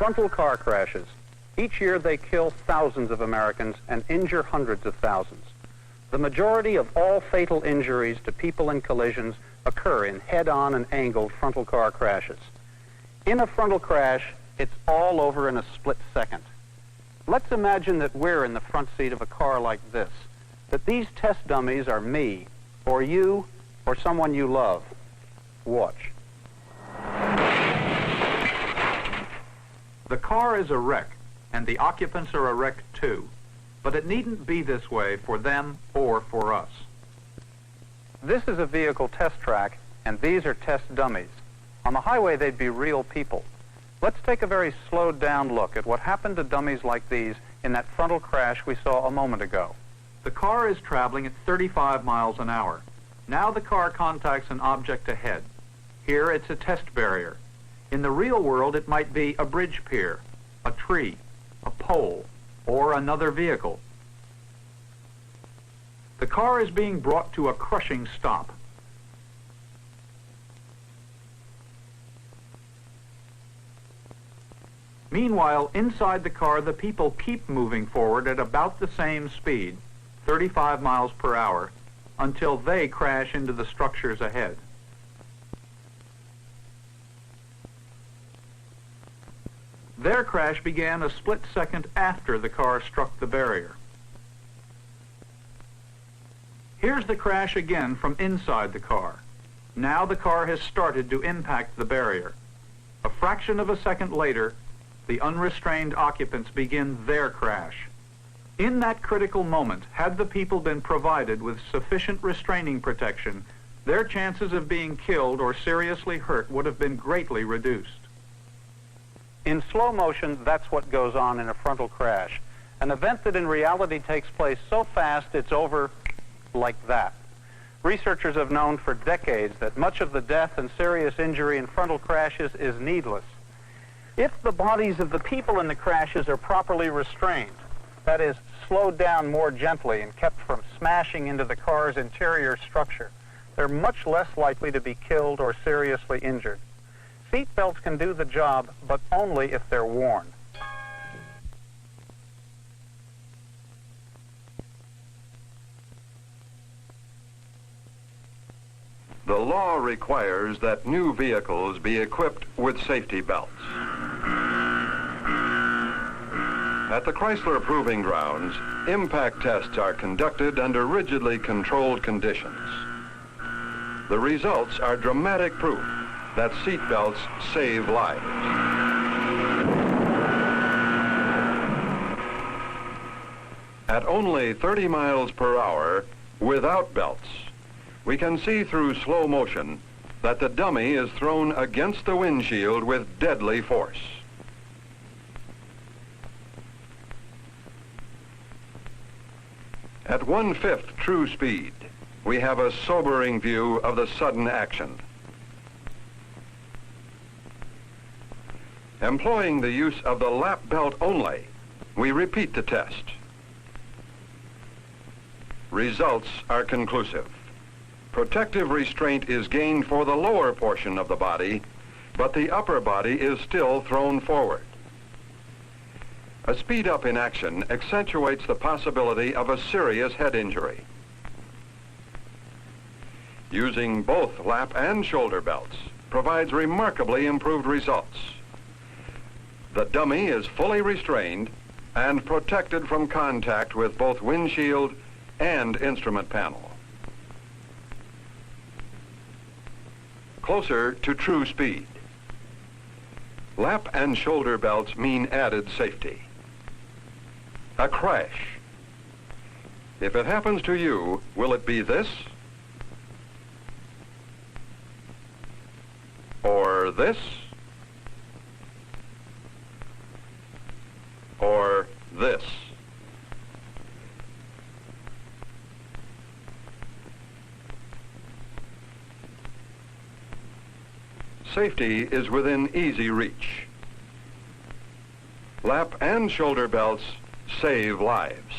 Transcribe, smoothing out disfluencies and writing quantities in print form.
Frontal car crashes. Each year they kill thousands of Americans and injure hundreds of thousands. The majority of all fatal injuries to people in collisions occur in head-on and angled frontal car crashes. In a frontal crash, it's all over in a split second. Let's imagine that we're in the front seat of a car like this, that these test dummies are me, or you, or someone you love. Watch. The car is a wreck, and the occupants are a wreck too. But it needn't be this way for them or for us. This is a vehicle test track, and these are test dummies. On the highway, they'd be real people. Let's take a very slowed down look at what happened to dummies like these in that frontal crash we saw a moment ago. The car is traveling at 35 miles an hour. Now the car contacts an object ahead. Here it's a test barrier. In the real world, it might be a bridge pier, a tree, a pole, or another vehicle. The car is being brought to a crushing stop. Meanwhile, inside the car, the people keep moving forward at about the same speed, 35 miles per hour, until they crash into the structures ahead. Their crash began a split second after the car struck the barrier. Here's the crash again from inside the car. Now the car has started to impact the barrier. A fraction of a second later, the unrestrained occupants begin their crash. In that critical moment, had the people been provided with sufficient restraining protection, their chances of being killed or seriously hurt would have been greatly reduced. In slow motion, that's what goes on in a frontal crash. An event that in reality takes place so fast it's over like that. Researchers have known for decades that much of the death and serious injury in frontal crashes is needless. If the bodies of the people in the crashes are properly restrained, that is, slowed down more gently and kept from smashing into the car's interior structure, they're much less likely to be killed or seriously injured. Seat belts can do the job, but only if they're worn. The law requires that new vehicles be equipped with safety belts. At the Chrysler Proving Grounds, impact tests are conducted under rigidly controlled conditions. The results are dramatic proof that seat belts save lives. At only 30 miles per hour, without belts, we can see through slow motion that the dummy is thrown against the windshield with deadly force. At 1/5 true speed, we have a sobering view of the sudden action. Employing the use of the lap belt only, we repeat the test. Results are conclusive. Protective restraint is gained for the lower portion of the body, but the upper body is still thrown forward. A speed up in action accentuates the possibility of a serious head injury. Using both lap and shoulder belts provides remarkably improved results. The dummy is fully restrained and protected from contact with both windshield and instrument panel. Closer to true speed. Lap and shoulder belts mean added safety. A crash. If it happens to you, will it be this? Or this? Or this? Safety is within easy reach. Lap and shoulder belts save lives.